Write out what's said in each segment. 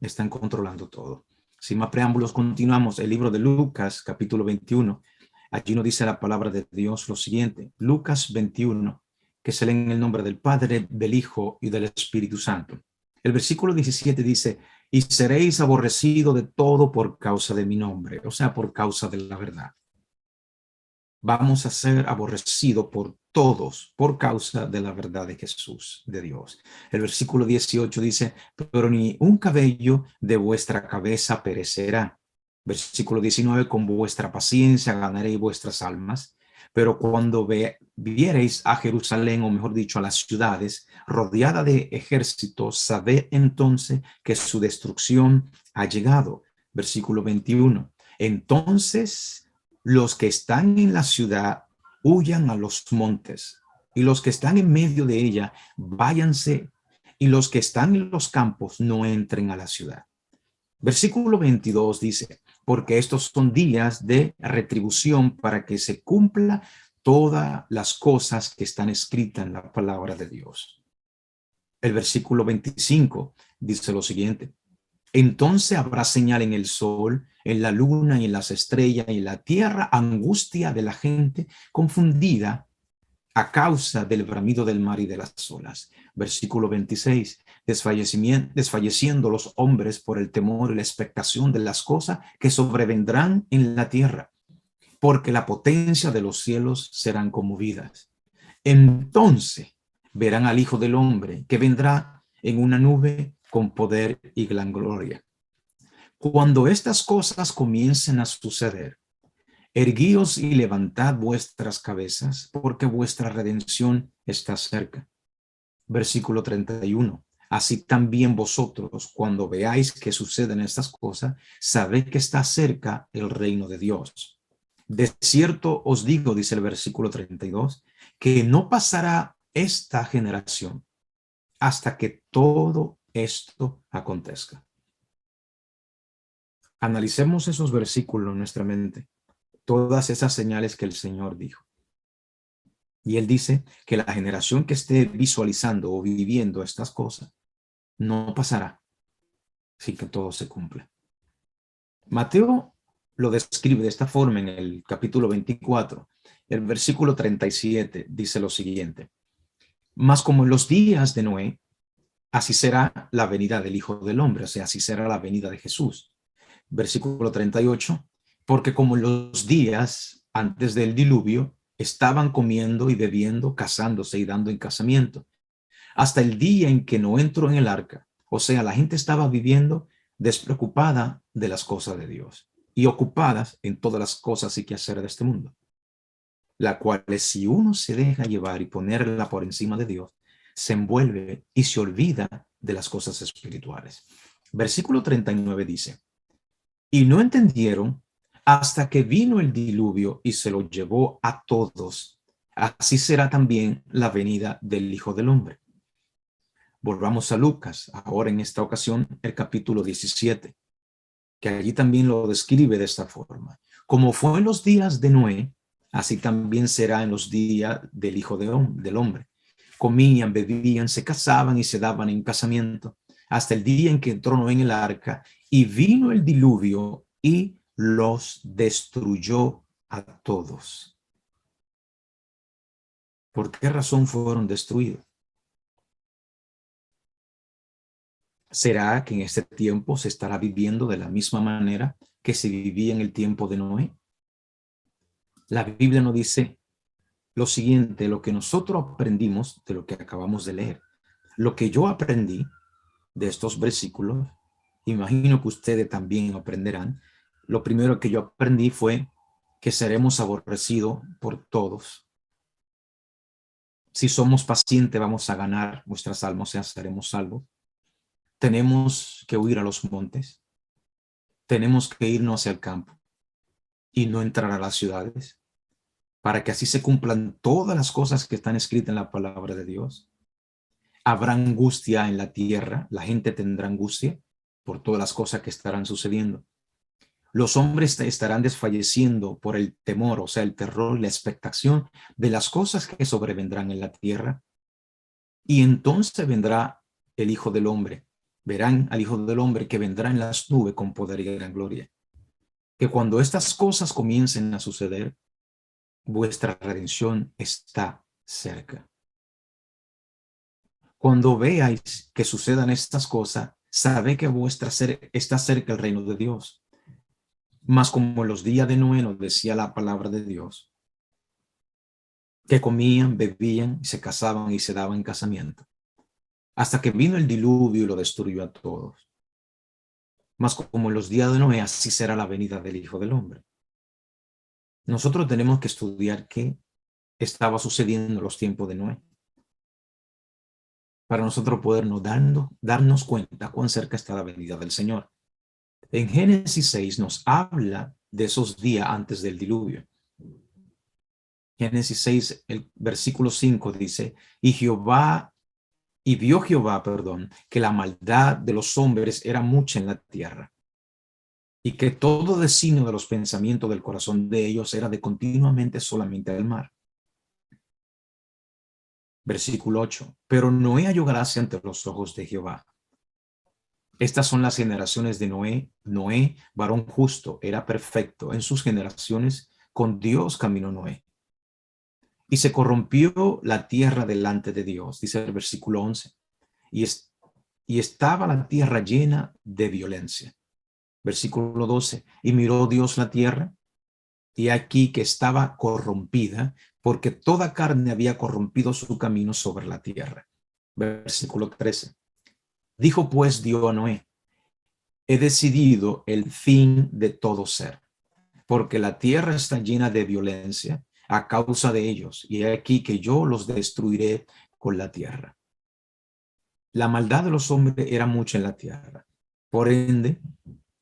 están controlando todo. Sin más preámbulos, continuamos el libro de Lucas, capítulo 21. Allí nos dice la palabra de Dios lo siguiente. Lucas 21, que se lee en el nombre del Padre, del Hijo y del Espíritu Santo. El versículo 17 dice, y seréis aborrecidos de todo por causa de mi nombre, o sea, por causa de la verdad. Vamos a ser aborrecidos por todos por causa de la verdad de Jesús, de Dios. El versículo 18 dice, pero ni un cabello de vuestra cabeza perecerá. Versículo 19, con vuestra paciencia ganaréis vuestras almas, pero cuando viereis a Jerusalén, o mejor dicho, a las ciudades, rodeada de ejércitos, sabed entonces que su destrucción ha llegado. Versículo 21, entonces los que están en la ciudad huyan a los montes, y los que están en medio de ella váyanse, y los que están en los campos no entren a la ciudad. Versículo 22 dice, porque estos son días de retribución para que se cumpla todas las cosas que están escritas en la palabra de Dios. El versículo 25 dice lo siguiente, entonces habrá señal en el sol, en la luna y en las estrellas y en la tierra, angustia de la gente confundida a causa del bramido del mar y de las olas. Versículo 26, desfalleciendo los hombres por el temor y la expectación de las cosas que sobrevendrán en la tierra, porque la potencia de los cielos serán conmovidas. Entonces verán al Hijo del Hombre que vendrá en una nube con poder y gran gloria. Cuando estas cosas comiencen a suceder, erguíos y levantad vuestras cabezas, porque vuestra redención está cerca. Versículo 31. Así también vosotros, cuando veáis que suceden estas cosas, sabed que está cerca el reino de Dios. De cierto os digo, dice el versículo 32, que no pasará esta generación hasta que todo esto acontezca. Analicemos esos versículos en nuestra mente, todas esas señales que el Señor dijo. Y Él dice que la generación que esté visualizando o viviendo estas cosas no pasará sin que todo se cumpla. Mateo lo describe de esta forma en el capítulo 24. El versículo 37 dice lo siguiente. Mas como en los días de Noé, así será la venida del Hijo del Hombre, o sea, así será la venida de Jesús. Versículo 38, porque como en los días antes del diluvio, estaban comiendo y bebiendo, casándose y dando en casamiento, hasta el día en que no entró en el arca. O sea, la gente estaba viviendo despreocupada de las cosas de Dios y ocupadas en todas las cosas y quehaceres de este mundo, la cual si uno se deja llevar y ponerla por encima de Dios, se envuelve y se olvida de las cosas espirituales. Versículo 39 dice, y no entendieron hasta que vino el diluvio y se lo llevó a todos. Así será también la venida del Hijo del Hombre. Volvamos a Lucas, ahora en esta ocasión el capítulo 17, que allí también lo describe de esta forma. Como fue en los días de Noé, así también será en los días del Hijo del Hombre. Comían, bebían, se casaban y se daban en casamiento, hasta el día en que entró Noé en el arca y vino el diluvio y los destruyó a todos. ¿Por qué razón fueron destruidos? ¿Será que en este tiempo se estará viviendo de la misma manera que se vivía en el tiempo de Noé? La Biblia nos dice lo siguiente, lo que nosotros aprendimos de lo que acabamos de leer. Lo que yo aprendí de estos versículos, imagino que ustedes también aprenderán. Lo primero que yo aprendí fue que seremos aborrecidos por todos. Si somos pacientes, vamos a ganar nuestras almas, o sea, seremos salvos. Tenemos que huir a los montes. Tenemos que irnos hacia el campo y no entrar a las ciudades, para que así se cumplan todas las cosas que están escritas en la palabra de Dios. Habrá angustia en la tierra, la gente tendrá angustia por todas las cosas que estarán sucediendo. Los hombres estarán desfalleciendo por el temor, o sea, el terror y la expectación de las cosas que sobrevendrán en la tierra. Y entonces vendrá el Hijo del Hombre Verán al Hijo del Hombre que vendrá en las nubes con poder y gran gloria. Que cuando estas cosas comiencen a suceder, vuestra redención está cerca. Cuando veáis que sucedan estas cosas, sabed que está cerca el reino de Dios. Mas como en los días de Noé nos decía la palabra de Dios, que comían, bebían, se casaban y se daban casamiento, hasta que vino el diluvio y lo destruyó a todos. Mas como en los días de Noé, así será la venida del Hijo del Hombre. Nosotros tenemos que estudiar qué estaba sucediendo en los tiempos de Noé, para nosotros podernos darnos cuenta cuán cerca está la venida del Señor. En Génesis 6 nos habla de esos días antes del diluvio. Génesis 6, el versículo 5 dice, vio Jehová, que la maldad de los hombres era mucha en la tierra, y que todo designio de los pensamientos del corazón de ellos era de continuamente solamente al mar. Versículo 8, pero Noé halló gracia ante los ojos de Jehová. Estas son las generaciones de Noé. Noé, varón justo, era perfecto. En sus generaciones, con Dios caminó Noé. Y se corrompió la tierra delante de Dios, dice el versículo 11. Y estaba la tierra llena de violencia. Versículo 12. Y miró Dios la tierra, y aquí que estaba corrompida, porque toda carne había corrompido su camino sobre la tierra. Versículo 13. Dijo pues Dios a Noé, he decidido el fin de todo ser, porque la tierra está llena de violencia a causa de ellos, y he aquí que yo los destruiré con la tierra. La maldad de los hombres era mucha en la tierra. Por ende,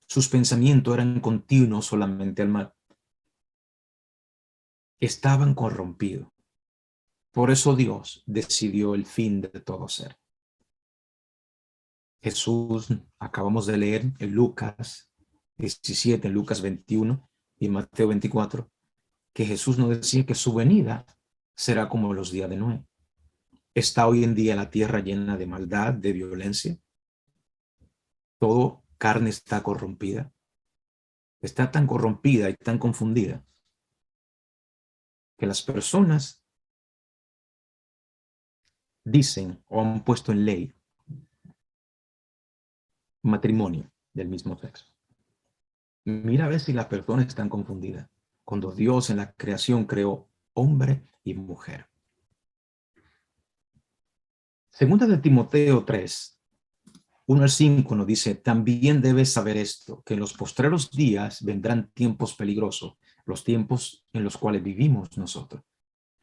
sus pensamientos eran continuos solamente al mal. Estaban corrompidos. Por eso Dios decidió el fin de todo ser. Jesús, acabamos de leer en Lucas 17, en Lucas 21 y Mateo 24, que Jesús nos decía que su venida será como los días de Noé. Está hoy en día la tierra llena de maldad, de violencia. Todo carne está corrompida. Está tan corrompida y tan confundida que las personas dicen o han puesto en ley matrimonio del mismo sexo. Mira a ver si las personas están confundidas. Cuando Dios en la creación creó hombre y mujer. Segunda de Timoteo 3, 1 al 5 nos dice, también debes saber esto, que en los postreros días vendrán tiempos peligrosos, los tiempos en los cuales vivimos nosotros.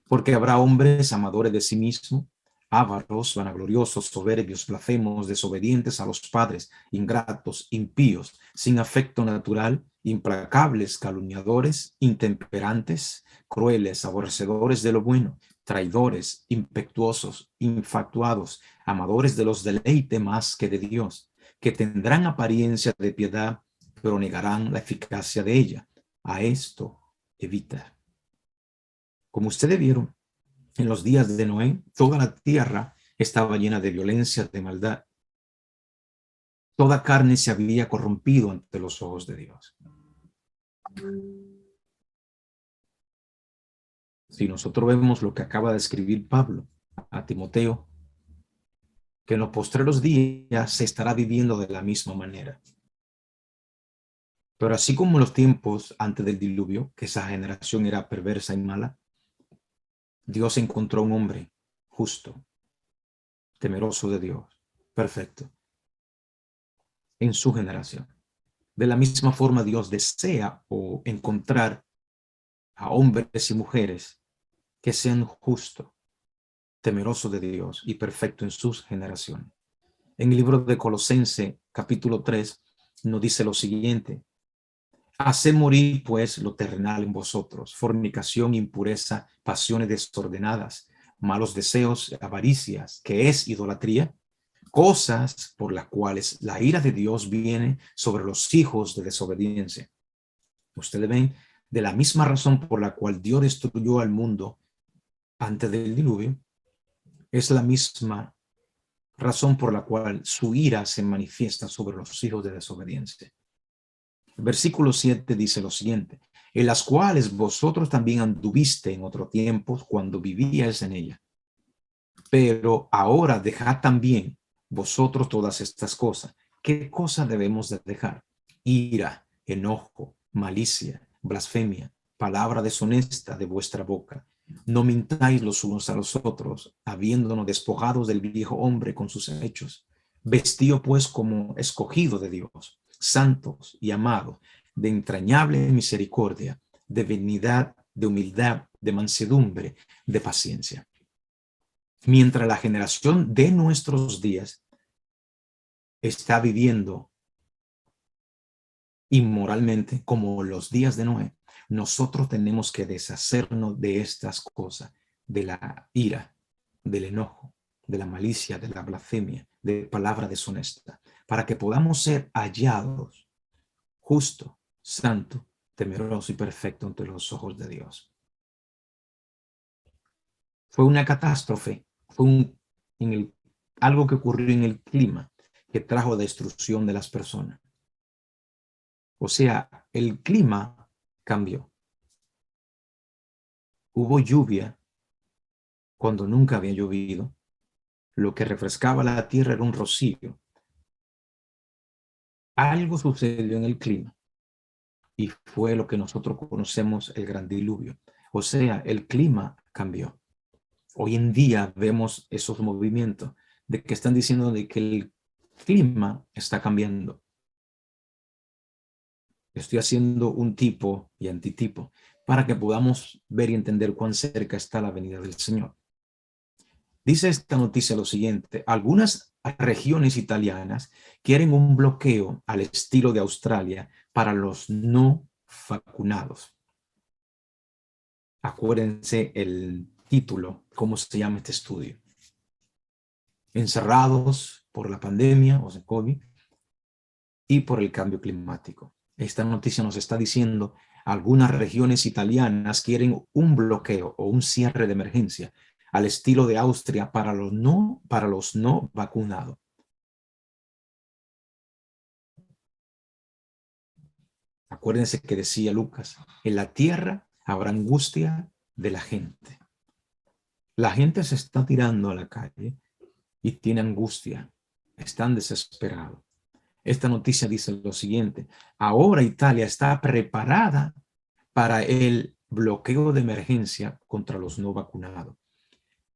Porque habrá hombres amadores de sí mismos, ávaros, vanagloriosos, soberbios, blasfemos, desobedientes a los padres, ingratos, impíos, sin afecto natural, implacables, calumniadores, intemperantes, crueles, aborrecedores de lo bueno, traidores, impetuosos, infatuados, amadores de los deleites más que de Dios, que tendrán apariencia de piedad, pero negarán la eficacia de ella. A esto evita. Como ustedes vieron, en los días de Noé, toda la tierra estaba llena de violencia, de maldad. Toda carne se había corrompido ante los ojos de Dios. Si nosotros vemos lo que acaba de escribir Pablo a Timoteo, que en los postreros días se estará viviendo de la misma manera. Pero así como en los tiempos antes del diluvio, que esa generación era perversa y mala, Dios encontró un hombre justo, temeroso de Dios, perfecto, en su generación. De la misma forma, Dios desea o encontrar a hombres y mujeres que sean justos, temerosos de Dios y perfectos en sus generaciones. En el libro de Colosenses, capítulo 3, nos dice lo siguiente: haced morir pues lo terrenal en vosotros, fornicación, impureza, pasiones desordenadas, malos deseos, avaricias, que es idolatría, cosas por las cuales la ira de Dios viene sobre los hijos de desobediencia. Ustedes ven, de la misma razón por la cual Dios destruyó al mundo antes del diluvio, es la misma razón por la cual su ira se manifiesta sobre los hijos de desobediencia. Versículo 7 dice lo siguiente: en las cuales vosotros también anduviste en otro tiempo cuando vivíais en ella. Pero ahora dejad también vosotros todas estas cosas. ¿Qué cosa debemos de dejar? Ira, enojo, malicia, blasfemia, palabra deshonesta de vuestra boca. No mintáis los unos a los otros, habiéndonos despojados del viejo hombre con sus hechos. Vestido pues como escogido de Dios, santos y amados, de entrañable misericordia, de benignidad, de humildad, de mansedumbre, de paciencia. Mientras la generación de nuestros días está viviendo inmoralmente como los días de Noé, nosotros tenemos que deshacernos de estas cosas, de la ira, del enojo, de la malicia, de la blasfemia, de palabra deshonesta, para que podamos ser hallados justo, santo, temeroso y perfecto ante los ojos de Dios. Fue una catástrofe, algo que ocurrió en el clima que trajo destrucción de las personas. O sea, el clima cambió. Hubo lluvia cuando nunca había llovido. Lo que refrescaba la tierra era un rocío. Algo sucedió en el clima y fue lo que nosotros conocemos el gran diluvio. O sea, el clima cambió. Hoy en día vemos esos movimientos de que están diciendo de que el clima está cambiando. Estoy haciendo un tipo y antitipo para que podamos ver y entender cuán cerca está la venida del Señor. Dice esta noticia lo siguiente: algunas regiones italianas quieren un bloqueo al estilo de Australia para los no vacunados. Acuérdense el título, cómo se llama este estudio. Encerrados por la pandemia, o sea, COVID, y por el cambio climático. Esta noticia nos está diciendo: algunas regiones italianas quieren un bloqueo o un cierre de emergencia al estilo de Austria para los no vacunados. Acuérdense que decía Lucas: en la tierra habrá angustia de la gente. La gente se está tirando a la calle y tiene angustia, están desesperados. Esta noticia dice lo siguiente: ahora Italia está preparada para el bloqueo de emergencia contra los no vacunados.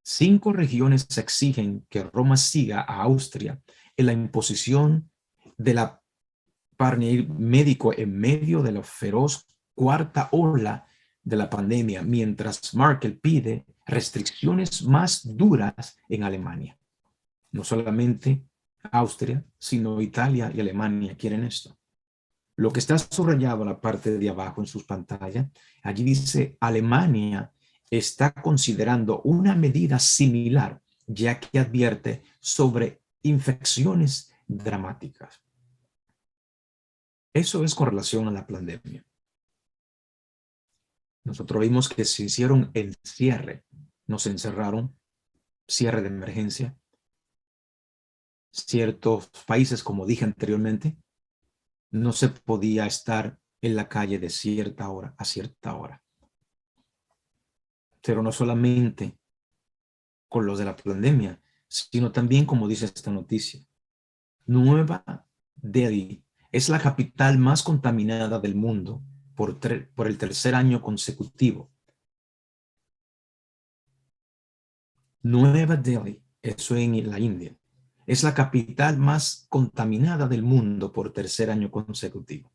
5 regiones exigen que Roma siga a Austria en la imposición de la médico en medio de la feroz cuarta ola de la pandemia, mientras Merkel pide restricciones más duras en Alemania. No solamente Austria, sino Italia y Alemania quieren esto. Lo que está subrayado en la parte de abajo en sus pantallas, allí dice: Alemania está considerando una medida similar, ya que advierte sobre infecciones dramáticas. Eso es con relación a la pandemia. Nosotros vimos que se hicieron el cierre, nos encerraron, cierre de emergencia. Ciertos países, como dije anteriormente, no se podía estar en la calle de cierta hora a cierta hora. Pero no solamente con los de la pandemia, sino también, como dice esta noticia, Nueva Delhi es la capital más contaminada del mundo por el tercer año consecutivo. Nueva Delhi, eso en la India, es la capital más contaminada del mundo por tercer año consecutivo.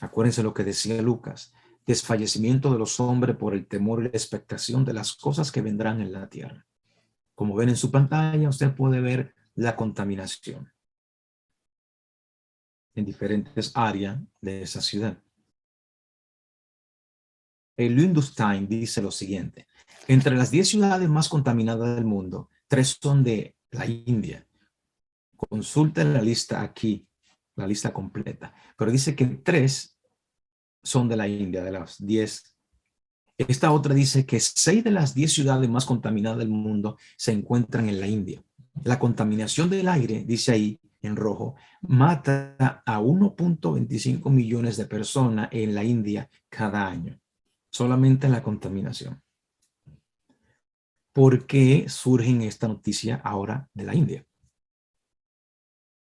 Acuérdense lo que decía Lucas: desfallecimiento de los hombres por el temor y la expectación de las cosas que vendrán en la tierra. Como ven en su pantalla, usted puede ver la contaminación en diferentes áreas de esa ciudad. El Windows Time dice lo siguiente: entre las 10 ciudades más contaminadas del mundo, 3 son de la India. Consulta la lista aquí, la lista completa, pero dice que 3 son de la India, de las 10. Esta otra dice que 6 de las 10 ciudades más contaminadas del mundo se encuentran en la India. La contaminación del aire, dice ahí en rojo, mata a 1.25 millones de personas en la India cada año. Solamente la contaminación. ¿Por qué surge esta noticia ahora de la India,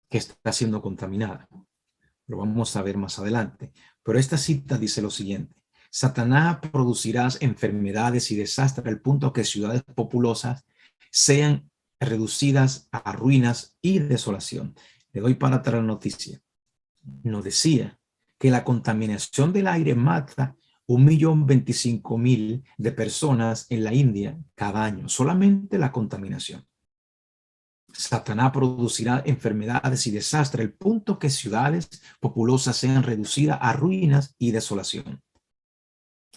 que está siendo contaminada? Lo vamos a ver más adelante. Pero esta cita dice lo siguiente: Satanás producirá enfermedades y desastres al punto que ciudades populosas sean reducidas a ruinas y desolación. Le doy para atrás la noticia. Nos decía que la contaminación del aire mata 1.025.000 de personas en la India cada año. Solamente la contaminación. Satanás producirá enfermedades y desastres, al punto que ciudades populosas sean reducidas a ruinas y desolación.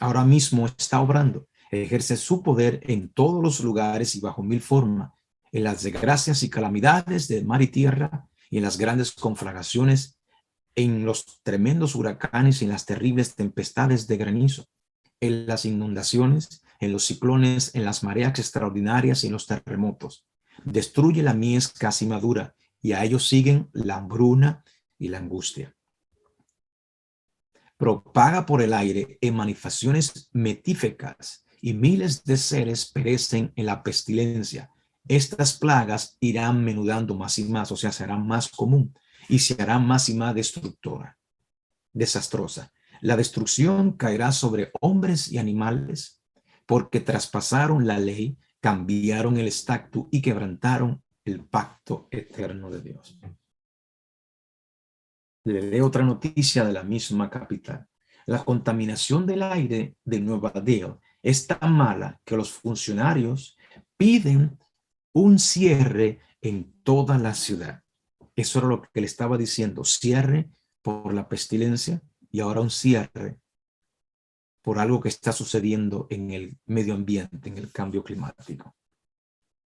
Ahora mismo está obrando, ejerce su poder en todos los lugares y bajo mil formas, en las desgracias y calamidades de mar y tierra, y en las grandes conflagraciones, en los tremendos huracanes y en las terribles tempestades de granizo, en las inundaciones, en los ciclones, en las mareas extraordinarias y en los terremotos. Destruye la mies casi madura, y a ellos siguen la hambruna y la angustia. Propaga por el aire emanaciones metíficas, y miles de seres perecen en la pestilencia. Estas plagas irán menudando más y más, o sea, serán más común y se hará más y más desastrosa. La destrucción caerá sobre hombres y animales, porque traspasaron la ley, cambiaron el estatuto y quebrantaron el pacto eterno de Dios. Le leo otra noticia de la misma capital. La contaminación del aire de Nueva Delhi es tan mala que los funcionarios piden un cierre en toda la ciudad. Eso era lo que le estaba diciendo: cierre por la pestilencia y ahora un cierre por algo que está sucediendo en el medio ambiente, en el cambio climático.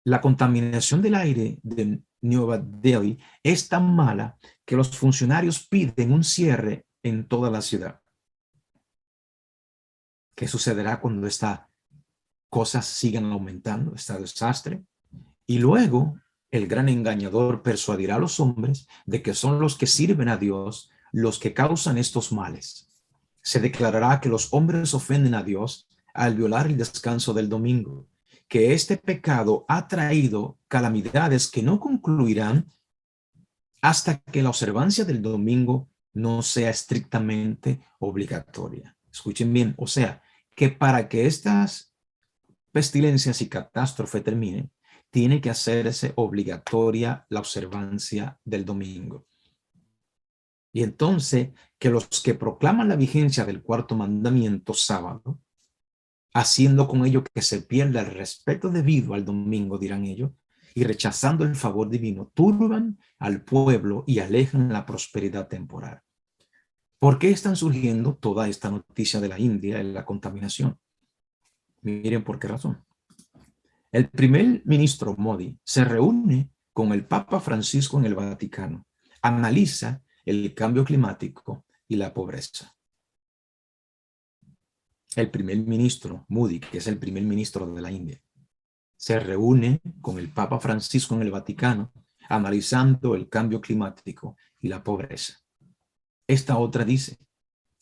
La contaminación del aire de Nueva Delhi es tan mala que los funcionarios piden un cierre en toda la ciudad. ¿Qué sucederá cuando estas cosas sigan aumentando, este desastre? Y luego el gran engañador persuadirá a los hombres de que son los que sirven a Dios los que causan estos males. Se declarará que los hombres ofenden a Dios al violar el descanso del domingo, que este pecado ha traído calamidades que no concluirán hasta que la observancia del domingo no sea estrictamente obligatoria. Escuchen bien, o sea, que para que estas pestilencias y catástrofes terminen, tiene que hacerse obligatoria la observancia del domingo. Y entonces, que los que proclaman la vigencia del cuarto mandamiento sábado, haciendo con ello que se pierda el respeto debido al domingo, dirán ellos, y rechazando el favor divino, turban al pueblo y alejan la prosperidad temporal. ¿Por qué están surgiendo toda esta noticia de la India en la contaminación? Miren por qué razón. El primer ministro Modi se reúne con el Papa Francisco en el Vaticano, analiza el cambio climático y la pobreza. El primer ministro Modi, que es el primer ministro de la India, se reúne con el Papa Francisco en el Vaticano, analizando el cambio climático y la pobreza. Esta otra dice: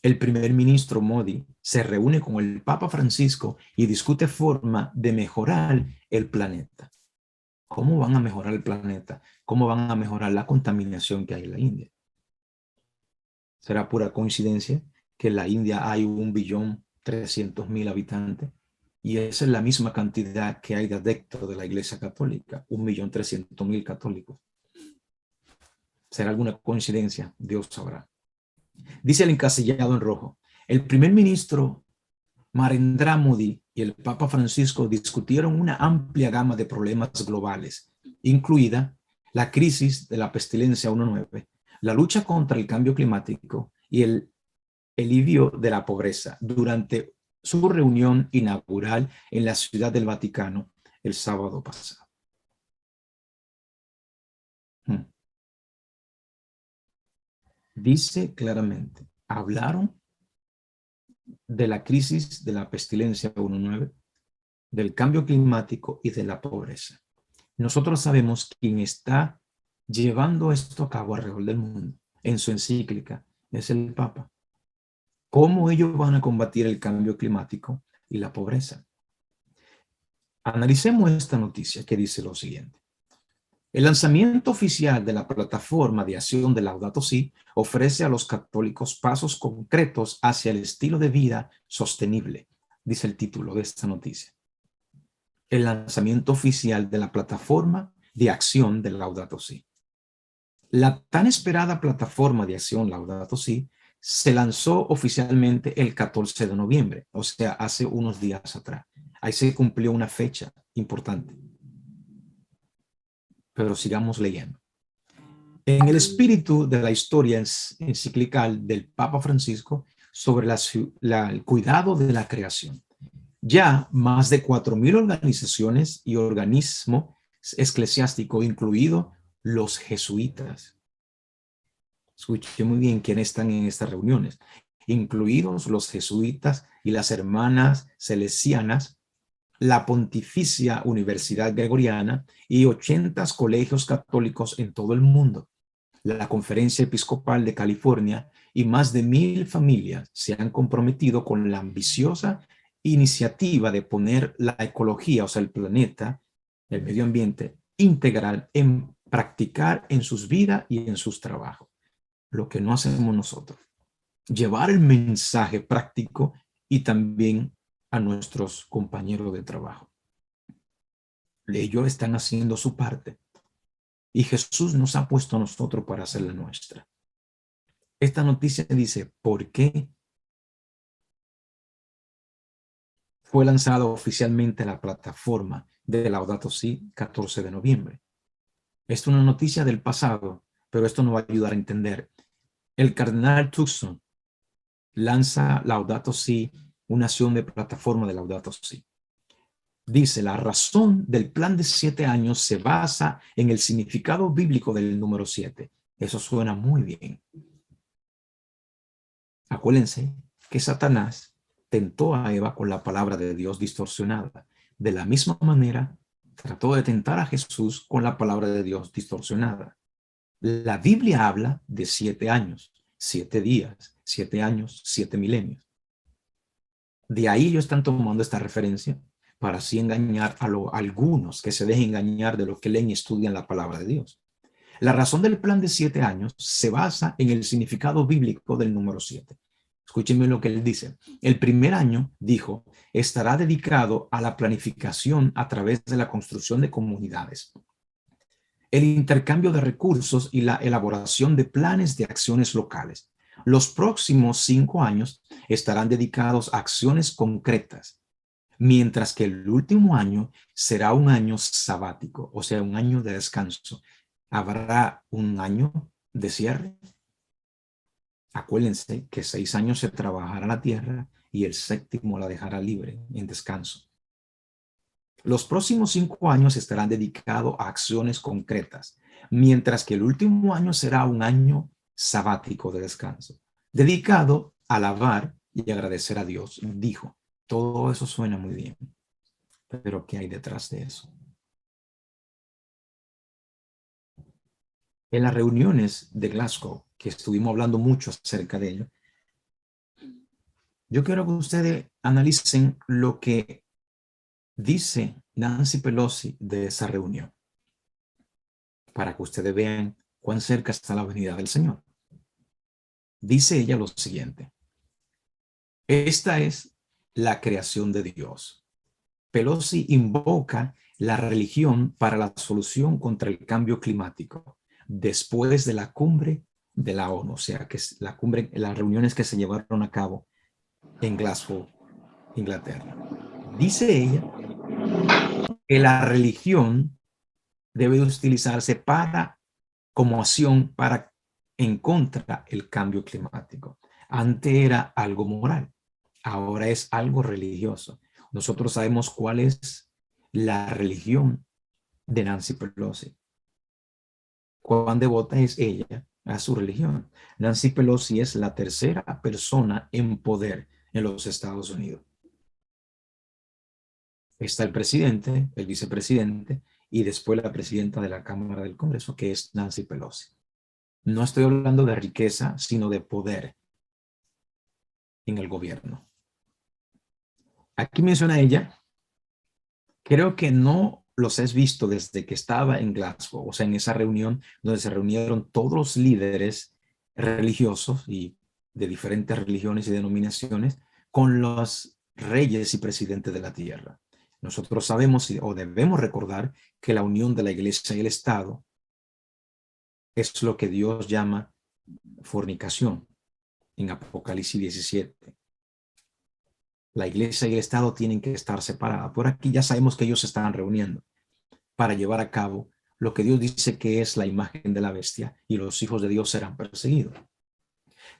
el primer ministro Modi se reúne con el Papa Francisco y discute forma de mejorar el planeta. ¿Cómo van a mejorar el planeta? ¿Cómo van a mejorar la contaminación que hay en la India? ¿Será pura coincidencia que en la India hay 1.300.000 habitantes? Y esa es la misma cantidad que hay de adeptos de la Iglesia Católica, 1.300.000 católicos. ¿Será alguna coincidencia? Dios sabrá. Dice el encasillado en rojo: el primer ministro Narendra Modi y el Papa Francisco discutieron una amplia gama de problemas globales, incluida la crisis de la pestilencia 19, la lucha contra el cambio climático y el alivio de la pobreza, durante su reunión inaugural en la Ciudad del Vaticano el sábado pasado. Dice claramente: hablaron de la crisis de la pestilencia 19, del cambio climático y de la pobreza. Nosotros sabemos quién está llevando esto a cabo alrededor del mundo en su encíclica es el Papa. ¿Cómo ellos van a combatir el cambio climático y la pobreza? Analicemos esta noticia que dice lo siguiente. El lanzamiento oficial de la plataforma de acción de Laudato Si ofrece a los católicos pasos concretos hacia el estilo de vida sostenible, dice el título de esta noticia. El lanzamiento oficial de la plataforma de acción de Laudato Si. La tan esperada plataforma de acción Laudato Si se lanzó oficialmente el 14 de noviembre, o sea, hace unos días atrás. Ahí se cumplió una fecha importante. Pero sigamos leyendo. En el espíritu de la historia enciclical del Papa Francisco sobre el cuidado de la creación, ya más de 4.000 organizaciones y organismos eclesiásticos, incluidos los jesuitas. Escuche muy bien quiénes están en estas reuniones, incluidos los jesuitas y las hermanas salesianas, la Pontificia Universidad Gregoriana y 80 colegios católicos en todo el mundo. La Conferencia Episcopal de California y más de 1.000 familias se han comprometido con la ambiciosa iniciativa de poner la ecología, o sea, el planeta, el medio ambiente integral en practicar en sus vidas y en sus trabajos. Lo que no hacemos nosotros. Llevar el mensaje práctico y también a nuestros compañeros de trabajo. Ellos están haciendo su parte y Jesús nos ha puesto a nosotros para hacer la nuestra. Esta noticia dice, ¿por qué fue lanzada oficialmente la plataforma de Laudato Si 14 de noviembre? Es una noticia del pasado, pero esto nos va a ayudar a entender. El cardenal Turkson lanza Laudato Si, una acción de plataforma de Laudato Si. Dice, la razón del plan de 7 años se basa en el significado bíblico del número 7. Eso suena muy bien. Acuérdense que Satanás tentó a Eva con la palabra de Dios distorsionada. De la misma manera, trató de tentar a Jesús con la palabra de Dios distorsionada. La Biblia habla de 7 años, 7 días, 7 años, 7 milenios. De ahí ellos están tomando esta referencia para así engañar a algunos que se dejen engañar de lo que leen y estudian la palabra de Dios. La razón del plan de 7 años se basa en el significado bíblico del número 7. Escúchenme lo que él dice. El primer año, dijo, estará dedicado a la planificación a través de la construcción de comunidades, el intercambio de recursos y la elaboración de planes de acciones locales. Los próximos 5 años estarán dedicados a acciones concretas, mientras que el último año será un año sabático, o sea, un año de descanso. Habrá un año de cierre. Acuérdense que 6 años se trabajará la tierra y el séptimo la dejará libre en descanso. Los próximos 5 años estarán dedicados a acciones concretas, mientras que el último año será un año sabático de descanso, dedicado a alabar y agradecer a Dios. Dijo, todo eso suena muy bien, pero ¿qué hay detrás de eso? En las reuniones de Glasgow, que estuvimos hablando mucho acerca de ello, yo quiero que ustedes analicen lo que dice Nancy Pelosi de esa reunión, para que ustedes vean cuán cerca está la venida del Señor. Dice ella lo siguiente: esta es la creación de Dios. Pelosi invoca la religión para la solución contra el cambio climático después de la cumbre de la ONU, o sea, que es la cumbre, las reuniones que se llevaron a cabo en Glasgow, Inglaterra. Dice ella que la religión debe utilizarse como acción para en contra el cambio climático. Antes era algo moral, ahora es algo religioso. Nosotros sabemos cuál es la religión de Nancy Pelosi. Cuán devota es ella a su religión. Nancy Pelosi es la tercera persona en poder en los Estados Unidos. Está el presidente, el vicepresidente y después la presidenta de la Cámara del Congreso, que es Nancy Pelosi. No estoy hablando de riqueza, sino de poder en el gobierno. Aquí menciona ella, creo que no los has visto desde que estaba en Glasgow, o sea, en esa reunión donde se reunieron todos los líderes religiosos y de diferentes religiones y denominaciones con los reyes y presidentes de la tierra. Nosotros sabemos o debemos recordar que la unión de la iglesia y el Estado es lo que Dios llama fornicación en Apocalipsis 17. La iglesia y el Estado tienen que estar separadas. Por aquí ya sabemos que ellos se están reuniendo para llevar a cabo lo que Dios dice que es la imagen de la bestia y los hijos de Dios serán perseguidos.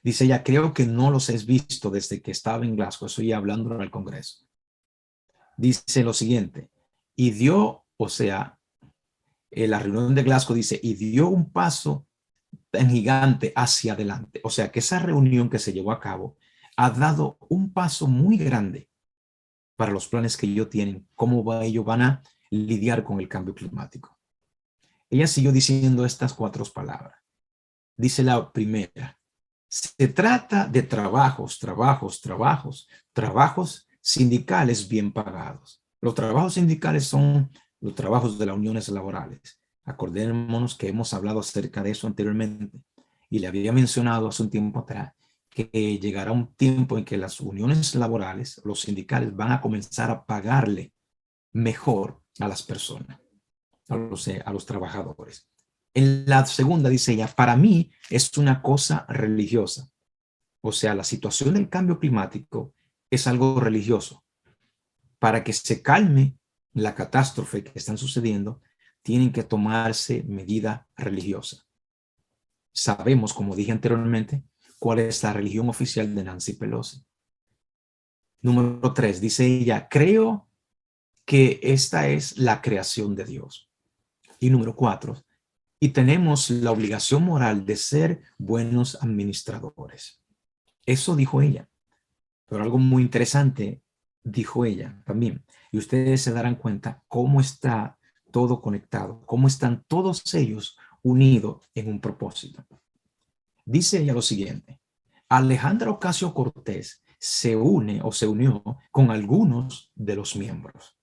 Dice ella, creo que no los he visto desde que estaba en Glasgow, estoy hablando en el Congreso. Dice lo siguiente, y dio, o sea, en la reunión de Glasgow dice, y dio un paso tan gigante hacia adelante. O sea, que esa reunión que se llevó a cabo ha dado un paso muy grande para los planes que ellos tienen, cómo ellos van a lidiar con el cambio climático. Ella siguió diciendo estas 4 palabras. Dice la primera, se trata de trabajos sindicales bien pagados. Los trabajos sindicales son los trabajos de las uniones laborales. Acordémonos que hemos hablado acerca de eso anteriormente y le había mencionado hace un tiempo atrás que llegará un tiempo en que las uniones laborales, los sindicales, van a comenzar a pagarle mejor a las personas, a los trabajadores. En la segunda dice ella, para mí es una cosa religiosa. O sea, la situación del cambio climático es algo religioso. Para que se calme la catástrofe que están sucediendo, tienen que tomarse medidas religiosas. Sabemos, como dije anteriormente, cuál es la religión oficial de Nancy Pelosi. Número 3, dice ella, creo que esta es la creación de Dios. Y número 4, y tenemos la obligación moral de ser buenos administradores. Eso dijo ella. Pero algo muy interesante dijo ella también. Y ustedes se darán cuenta cómo está todo conectado, cómo están todos ellos unidos en un propósito. Dice ella lo siguiente, Alejandra Ocasio-Cortez se unió con algunos de los miembros.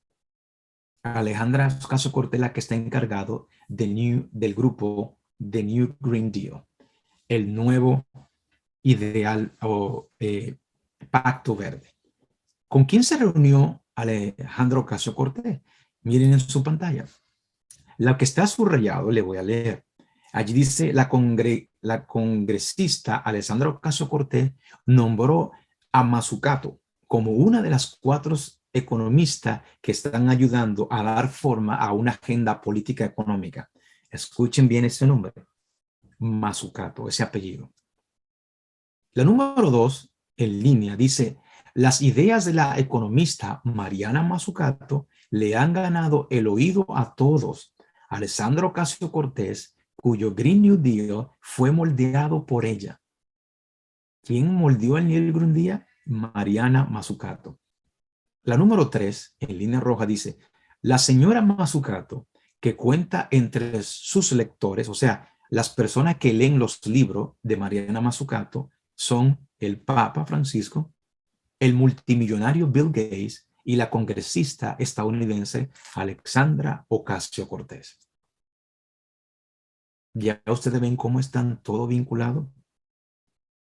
Alejandra Ocasio-Cortez, la que está encargado del grupo The New Green Deal, el nuevo ideal o pacto verde. ¿Con quién se reunió Alejandra Ocasio-Cortez? Miren en su pantalla. La que está subrayado, le voy a leer. Allí dice, la congresista Alexandra Ocasio-Cortez nombró a Mazzucato como una de las 4 economistas que están ayudando a dar forma a una agenda política económica. Escuchen bien ese nombre, Mazzucato, ese apellido. La número 2, en línea, dice, las ideas de la economista Mariana Mazzucato le han ganado el oído a todos. Alexandra Ocasio-Cortez, cuyo Green New Deal fue moldeado por ella. ¿Quién moldeó el New Green Deal? Mariana Mazzucato. La número 3, en línea roja, dice, la señora Mazzucato, que cuenta entre sus lectores, o sea, las personas que leen los libros de Mariana Mazzucato, son el Papa Francisco, el multimillonario Bill Gates y la congresista estadounidense Alexandra Ocasio-Cortez. Ya ustedes ven cómo están todo vinculado.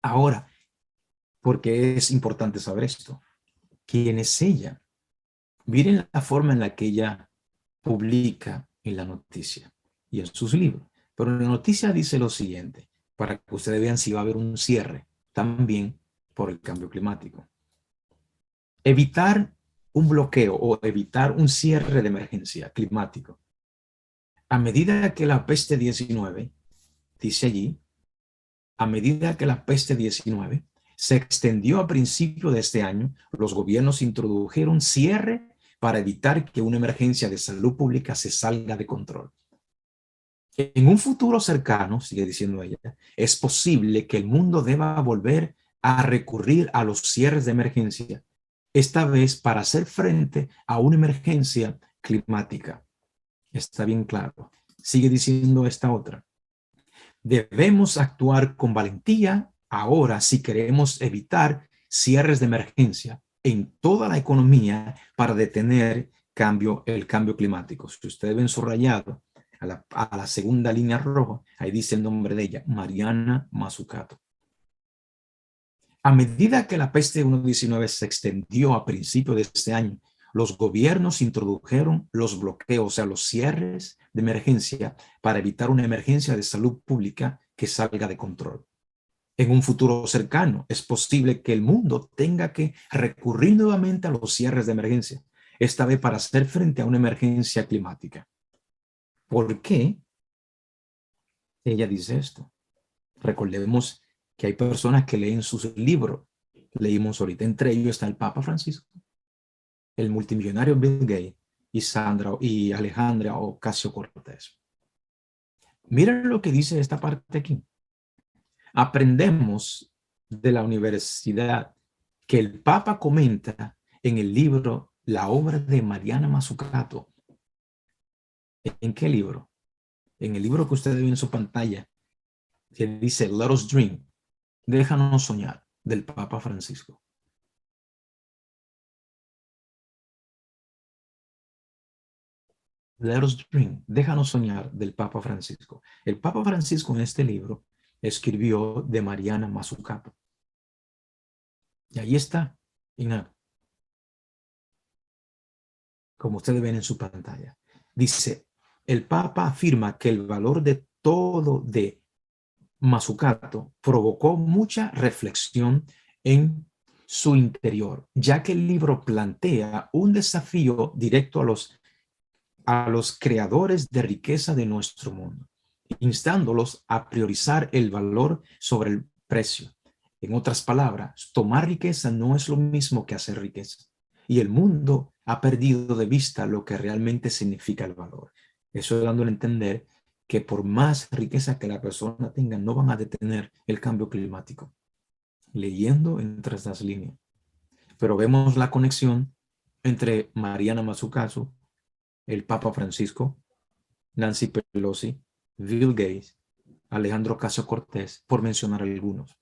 Ahora, ¿por qué es importante saber esto? ¿Quién es ella? Miren la forma en la que ella publica en la noticia y en sus libros. Pero en la noticia dice lo siguiente, para que ustedes vean si va a haber un cierre también por el cambio climático. Evitar un bloqueo o evitar un cierre de emergencia climático. A medida que la peste 19, dice allí, a medida que la peste 19 se extendió a principios de este año, los gobiernos introdujeron cierre para evitar que una emergencia de salud pública se salga de control. En un futuro cercano, sigue diciendo ella, es posible que el mundo deba volver a recurrir a los cierres de emergencia, esta vez para hacer frente a una emergencia climática. Está bien claro. Sigue diciendo esta otra. Debemos actuar con valentía ahora si queremos evitar cierres de emergencia en toda la economía para detener el cambio climático. Si ustedes ven subrayado a la segunda línea roja, ahí dice el nombre de ella, Mariana Mazzucato. A medida que la peste 19 se extendió a principios de este año, los gobiernos introdujeron los bloqueos, o sea, los cierres de emergencia para evitar una emergencia de salud pública que salga de control. En un futuro cercano, es posible que el mundo tenga que recurrir nuevamente a los cierres de emergencia, esta vez para hacer frente a una emergencia climática. ¿Por qué ella dice esto? Recordemos que hay personas que leen sus libros. Leímos ahorita, entre ellos está el Papa Francisco, el multimillonario Bill Gates y Alejandra Ocasio-Cortez. Miren lo que dice esta parte aquí. Aprendemos de la universidad que el Papa comenta en el libro La obra de Mariana Mazzucato. ¿En qué libro? En el libro que ustedes ven en su pantalla, que dice Let us dream, déjanos soñar, del Papa Francisco. Let us dream, déjanos soñar, del Papa Francisco. El Papa Francisco en este libro escribió de Mariana Mazzucato. Y ahí está, como ustedes ven en su pantalla. Dice, el Papa afirma que el valor de todo de Mazzucato provocó mucha reflexión en su interior, ya que el libro plantea un desafío directo a los creadores de riqueza de nuestro mundo, instándolos a priorizar el valor sobre el precio. En otras palabras, tomar riqueza no es lo mismo que hacer riqueza. Y el mundo ha perdido de vista lo que realmente significa el valor. Eso dándole a entender que por más riqueza que la persona tenga, no van a detener el cambio climático. Leyendo entre estas líneas. Pero vemos la conexión entre Mariana Mazzucato, el Papa Francisco, Nancy Pelosi, Bill Gates, Alejandro Ocasio-Cortez, por mencionar algunos.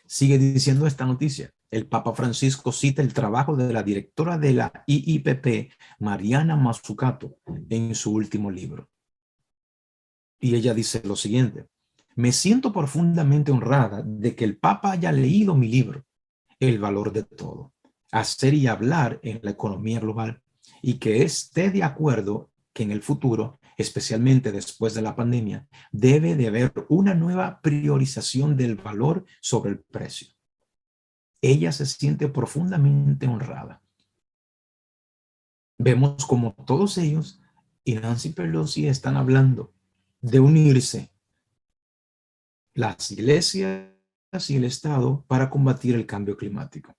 Sigue diciendo esta noticia. El Papa Francisco cita el trabajo de la directora de la IIPP, Mariana Mazzucato, en su último libro. Y ella dice lo siguiente: me siento profundamente honrada de que el Papa haya leído mi libro, El valor de todo, hacer y hablar en la economía global, y que esté de acuerdo que en el futuro, especialmente después de la pandemia, debe de haber una nueva priorización del valor sobre el precio. Ella se siente profundamente honrada. Vemos como todos ellos y Nancy Pelosi están hablando de unirse las iglesias y el Estado para combatir el cambio climático.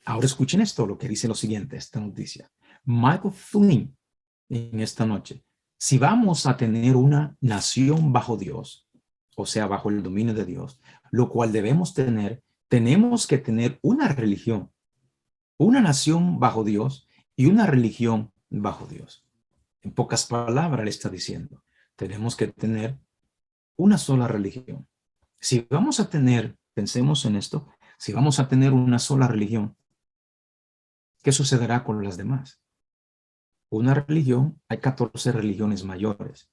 Ahora escuchen esto, lo que dice lo siguiente, esta noticia. Michael Flynn, en esta noche, si vamos a tener una nación bajo Dios, o sea, bajo el dominio de Dios, lo cual debemos tener, tenemos que tener una religión, una nación bajo Dios y una religión bajo Dios. En pocas palabras le está diciendo, tenemos que tener una sola religión. Si vamos a tener, pensemos en esto, si vamos a tener una sola religión, ¿qué sucederá con las demás? Una religión, hay 14 religiones mayores.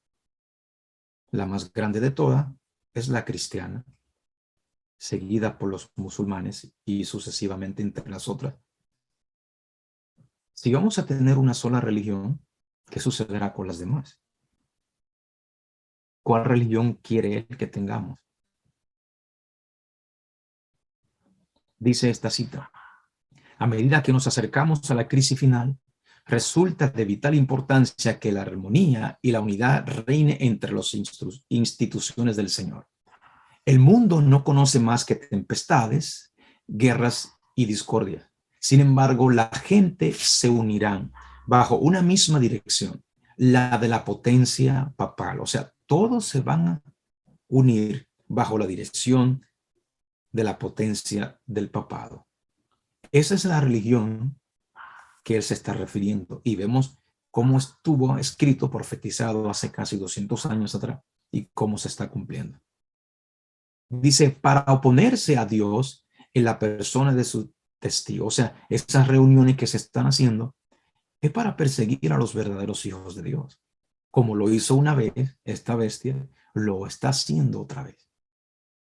La más grande de todas es la cristiana, seguida por los musulmanes y sucesivamente entre las otras. Si vamos a tener una sola religión, ¿qué sucederá con las demás? ¿Cuál religión quiere él que tengamos? Dice esta cita: a medida que nos acercamos a la crisis final, resulta de vital importancia que la armonía y la unidad reine entre las instituciones del Señor. El mundo no conoce más que tempestades, guerras y discordia. Sin embargo, la gente se unirán bajo una misma dirección, la de la potencia papal. O sea, todos se van a unir bajo la dirección de la potencia del papado. Esa es la religión que él se está refiriendo. Y vemos cómo estuvo escrito, profetizado hace casi 200 años atrás y cómo se está cumpliendo. Dice, para oponerse a Dios en la persona de su testigo. O sea, esas reuniones que se están haciendo es para perseguir a los verdaderos hijos de Dios. Como lo hizo una vez, esta bestia lo está haciendo otra vez.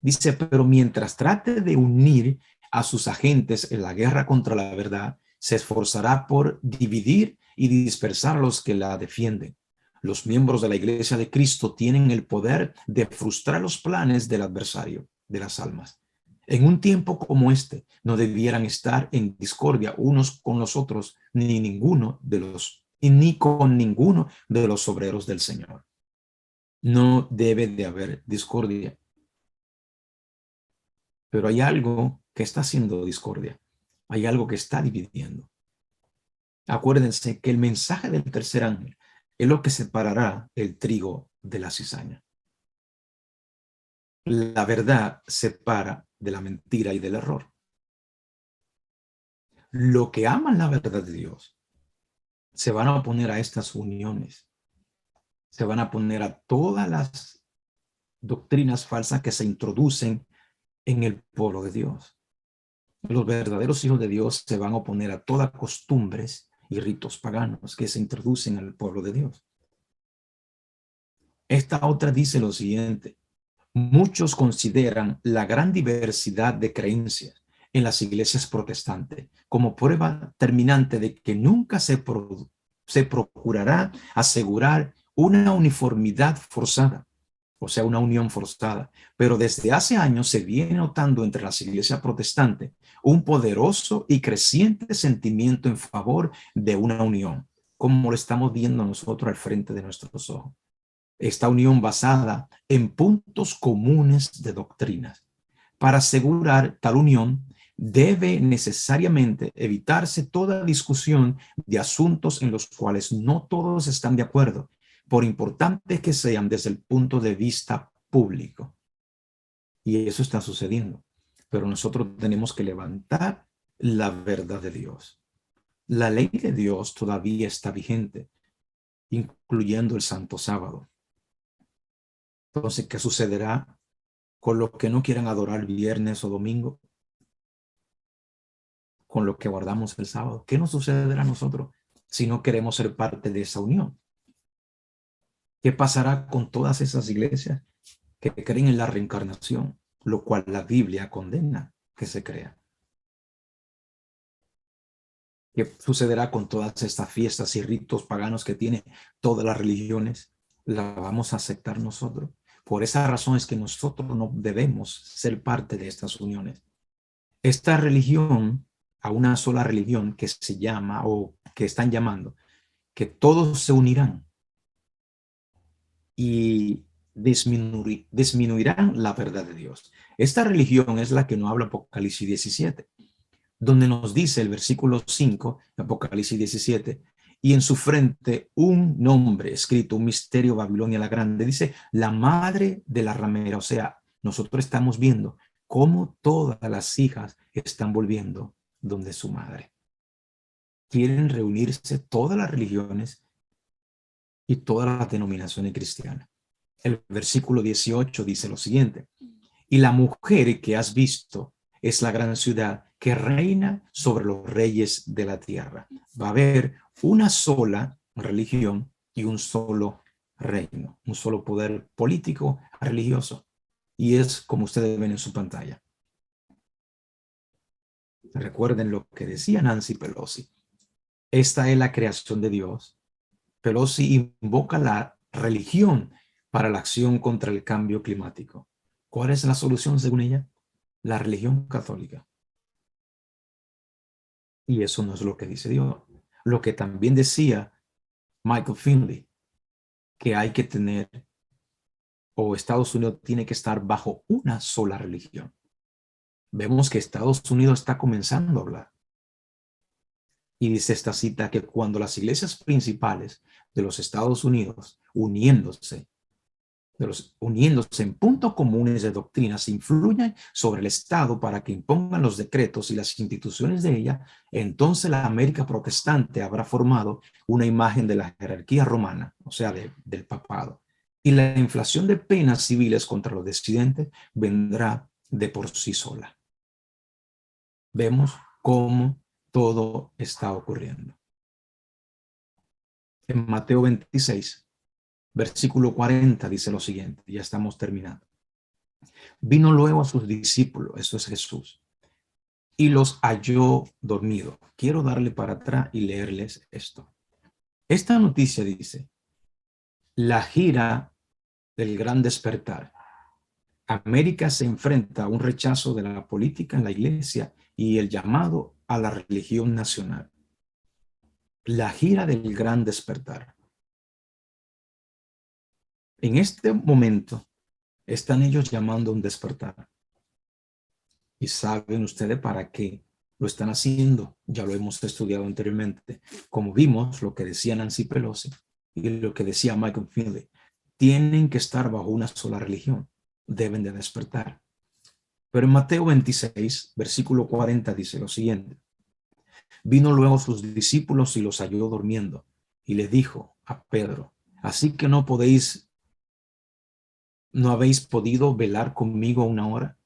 Dice, pero mientras trate de unir a sus agentes en la guerra contra la verdad, se esforzará por dividir y dispersar a los que la defienden. Los miembros de la Iglesia de Cristo tienen el poder de frustrar los planes del adversario de las almas. En un tiempo como este, no debieran estar en discordia unos con los otros, ni con ninguno de los obreros del Señor. No debe de haber discordia. Pero hay algo que está haciendo discordia. Hay algo que está dividiendo. Acuérdense que el mensaje del tercer ángel es lo que separará el trigo de la cizaña. La verdad separa de la mentira y del error. Lo que aman la verdad de Dios se van a oponer a estas uniones. Se van a oponer a todas las doctrinas falsas que se introducen en el pueblo de Dios. Los verdaderos hijos de Dios se van a oponer a todas costumbres y ritos paganos que se introducen al pueblo de Dios. Esta otra dice lo siguiente: muchos consideran la gran diversidad de creencias en las iglesias protestantes como prueba terminante de que nunca se procurará asegurar una uniformidad forzada, o sea, una unión forzada. Pero desde hace años se viene notando entre las iglesias protestantes un poderoso y creciente sentimiento en favor de una unión, como lo estamos viendo nosotros al frente de nuestros ojos. Esta unión basada en puntos comunes de doctrinas. Para asegurar tal unión, debe necesariamente evitarse toda discusión de asuntos en los cuales no todos están de acuerdo, por importantes que sean desde el punto de vista público. Y eso está sucediendo. Pero nosotros tenemos que levantar la verdad de Dios. La ley de Dios todavía está vigente, incluyendo el Santo Sábado. Entonces, ¿qué sucederá con los que no quieran adorar viernes o domingo? Con los que guardamos el sábado. ¿Qué nos sucederá a nosotros si no queremos ser parte de esa unión? ¿Qué pasará con todas esas iglesias que creen en la reencarnación, lo cual la Biblia condena que se crea? ¿Qué sucederá con todas estas fiestas y ritos paganos que tienen todas las religiones? ¿La vamos a aceptar nosotros? Por esa razón es que nosotros no debemos ser parte de estas uniones. Esta religión, a una sola religión que se llama o que están llamando, que todos se unirán y disminuirán la verdad de Dios. Esta religión es la que nos habla Apocalipsis 17, donde nos dice el versículo 5 de Apocalipsis 17, y en su frente un nombre escrito, un misterio, Babilonia la Grande, dice la madre de la ramera. O sea, nosotros estamos viendo cómo todas las hijas están volviendo donde su madre. Quieren reunirse todas las religiones y todas las denominaciones cristianas. El versículo 18 dice lo siguiente: y la mujer que has visto es la gran ciudad que reina sobre los reyes de la tierra. Va a haber una sola religión y un solo reino, un solo poder político religioso. Y es como ustedes ven en su pantalla. Recuerden lo que decía Nancy Pelosi. Esta es la creación de Dios. Pelosi invoca la religión para la acción contra el cambio climático. ¿Cuál es la solución según ella? La religión católica. Y eso no es lo que dice Dios. Lo que también decía Michael Finley, que hay que tener, o Estados Unidos tiene que estar bajo una sola religión. Vemos que Estados Unidos está comenzando a hablar. Y dice esta cita que cuando las iglesias principales de los Estados Unidos uniéndose uniéndose en puntos comunes de doctrinas, influyen sobre el Estado para que impongan los decretos y las instituciones de ella, entonces la América protestante habrá formado una imagen de la jerarquía romana, o sea, del papado. Y la inflación de penas civiles contra los disidentes vendrá de por sí sola. Vemos cómo todo está ocurriendo. En Mateo 26, versículo 40 dice lo siguiente, ya estamos terminando. Vino luego a sus discípulos, eso es Jesús, y los halló dormidos. Quiero darle para atrás y leerles esto. Esta noticia dice, la gira del gran despertar. América se enfrenta a un rechazo de la política en la iglesia y el llamado a la religión nacional. La gira del gran despertar. En este momento están ellos llamando a un despertar. Y saben ustedes para qué lo están haciendo. Ya lo hemos estudiado anteriormente. Como vimos lo que decía Nancy Pelosi y lo que decía Michael Finley, tienen que estar bajo una sola religión. Deben de despertar. Pero en Mateo 26, versículo 40 dice lo siguiente. Vino luego sus discípulos y los halló durmiendo. Y le dijo a Pedro, así que no habéis podido velar conmigo una hora.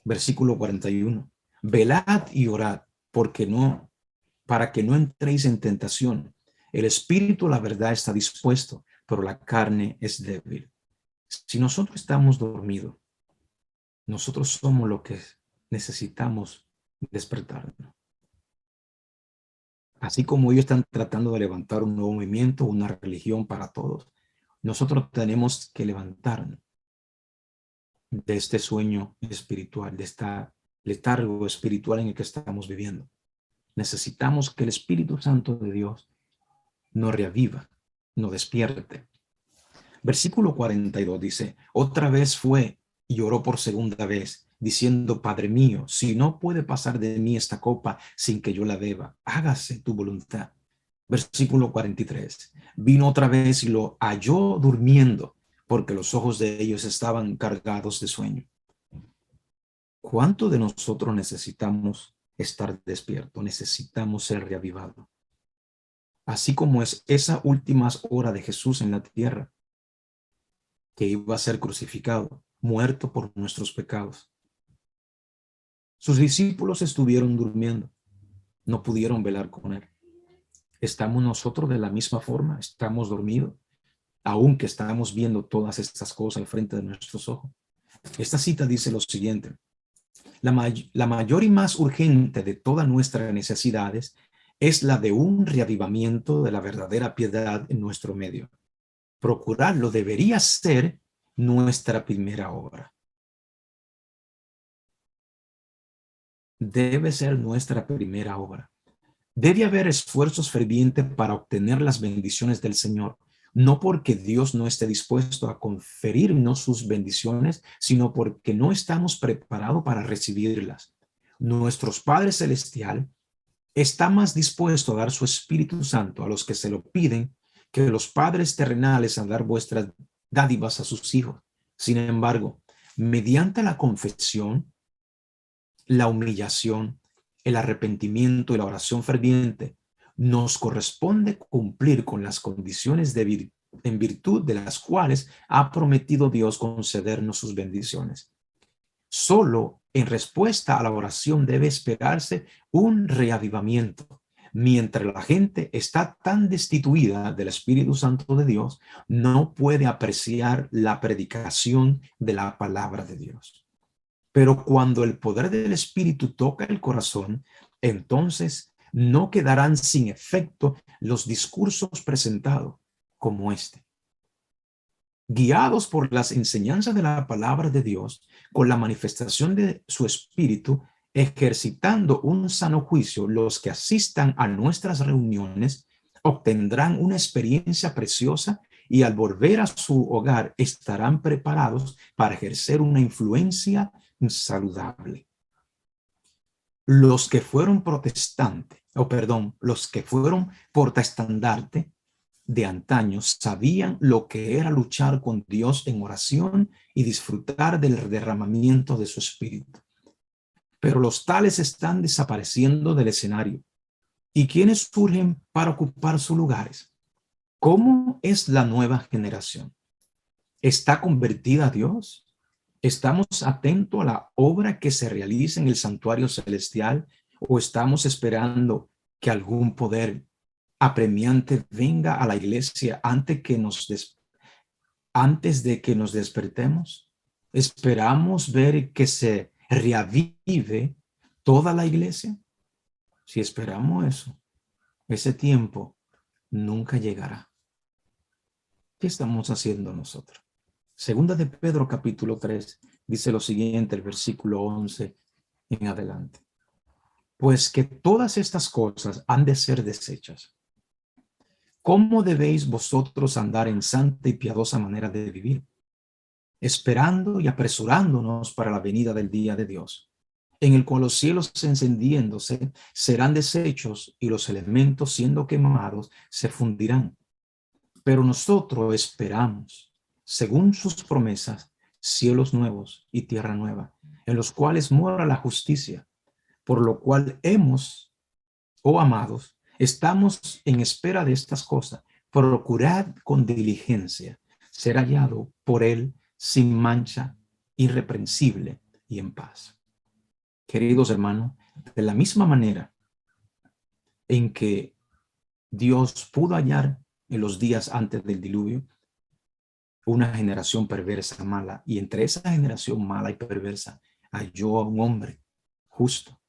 Versículo 41. Velad y orad, para que no entréis en tentación. El espíritu, la verdad, está dispuesto, pero la carne es débil. Si nosotros estamos dormidos, nosotros somos lo que necesitamos despertarnos. Así como ellos están tratando de levantar un nuevo movimiento, una religión para todos, nosotros tenemos que levantarnos de este sueño espiritual, de esta letargo espiritual en el que estamos viviendo. Necesitamos que el Espíritu Santo de Dios nos reaviva, nos despierte. Versículo 42 dice, otra vez fue y oró por segunda vez, diciendo, Padre mío, si no puede pasar de mí esta copa sin que yo la beba, hágase tu voluntad. Versículo 43, vino otra vez y lo halló durmiendo, porque los ojos de ellos estaban cargados de sueño. ¿Cuánto de nosotros necesitamos estar despierto? Necesitamos ser reavivados. Así como es esa última hora de Jesús en la tierra, que iba a ser crucificado, muerto por nuestros pecados. Sus discípulos estuvieron durmiendo, no pudieron velar con él. ¿Estamos nosotros de la misma forma? ¿Estamos dormidos? Aunque estamos viendo todas estas cosas al frente de nuestros ojos. Esta cita dice lo siguiente. La mayor y más urgente de todas nuestras necesidades es la de un reavivamiento de la verdadera piedad en nuestro medio. Procurarlo debería ser nuestra primera obra. Debe ser nuestra primera obra. Debe haber esfuerzos fervientes para obtener las bendiciones del Señor, no porque Dios no esté dispuesto a conferirnos sus bendiciones, sino porque no estamos preparados para recibirlas. Nuestro Padre Celestial está más dispuesto a dar su Espíritu Santo a los que se lo piden que los padres terrenales a dar vuestras dádivas a sus hijos. Sin embargo, mediante la confesión, la humillación, el arrepentimiento y la oración ferviente, nos corresponde cumplir con las condiciones en virtud de las cuales ha prometido Dios concedernos sus bendiciones. Solo en respuesta a la oración debe esperarse un reavivamiento. Mientras la gente está tan destituida del Espíritu Santo de Dios, no puede apreciar la predicación de la palabra de Dios. Pero cuando el poder del Espíritu toca el corazón, entonces no quedarán sin efecto los discursos presentados como este. Guiados por las enseñanzas de la palabra de Dios, con la manifestación de su Espíritu, ejercitando un sano juicio, los que asistan a nuestras reuniones obtendrán una experiencia preciosa y al volver a su hogar estarán preparados para ejercer una influencia saludable. Los que fueron protestantes, los que fueron portaestandarte, de antaño sabían lo que era luchar con Dios en oración y disfrutar del derramamiento de su espíritu. Pero los tales están desapareciendo del escenario. ¿Y quiénes surgen para ocupar sus lugares? ¿Cómo es la nueva generación? ¿Está convertida a Dios? ¿Estamos atentos a la obra que se realiza en el santuario celestial o estamos esperando que algún poder apremiante venga a la iglesia antes de que nos despertemos? ¿Esperamos ver que se reavive toda la iglesia? Si esperamos eso, ese tiempo nunca llegará. ¿Qué estamos haciendo nosotros? Segunda de Pedro capítulo 3 dice lo siguiente, el versículo 11 en adelante. Pues que todas estas cosas han de ser deshechas. ¿Cómo debéis vosotros andar en santa y piadosa manera de vivir? Esperando y apresurándonos para la venida del día de Dios, en el cual los cielos encendiéndose serán deshechos y los elementos siendo quemados se fundirán. Pero nosotros esperamos, según sus promesas, cielos nuevos y tierra nueva, en los cuales mora la justicia, por lo cual oh amados, estamos en espera de estas cosas. Procurad con diligencia ser hallado por él sin mancha, irreprensible y en paz. Queridos hermanos, de la misma manera en que Dios pudo hallar en los días antes del diluvio una generación perversa, mala, y entre esa generación mala y perversa halló a un hombre justo,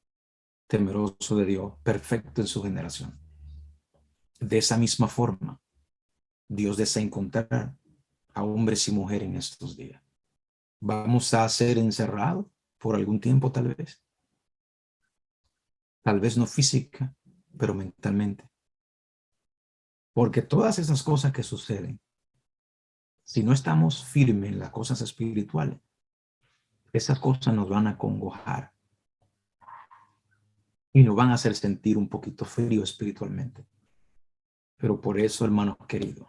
temeroso de Dios, perfecto en su generación. De esa misma forma, Dios desea encontrar a hombres y mujeres en estos días. Vamos a ser encerrados por algún tiempo, tal vez no física, pero mentalmente. Porque todas esas cosas que suceden, si no estamos firmes en las cosas espirituales, esas cosas nos van a congojar y nos van a hacer sentir un poquito frío espiritualmente. Pero por eso, hermanos queridos,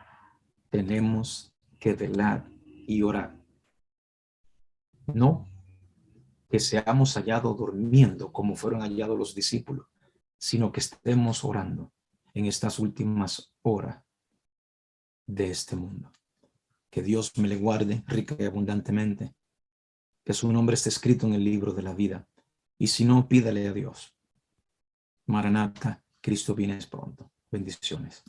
tenemos que velar y orar. No que seamos hallados durmiendo como fueron hallados los discípulos, sino que estemos orando en estas últimas horas de este mundo. Que Dios me le guarde rica y abundantemente, que su nombre esté escrito en el libro de la vida, y si no, pídale a Dios. Maranata, Cristo viene pronto. Bendiciones.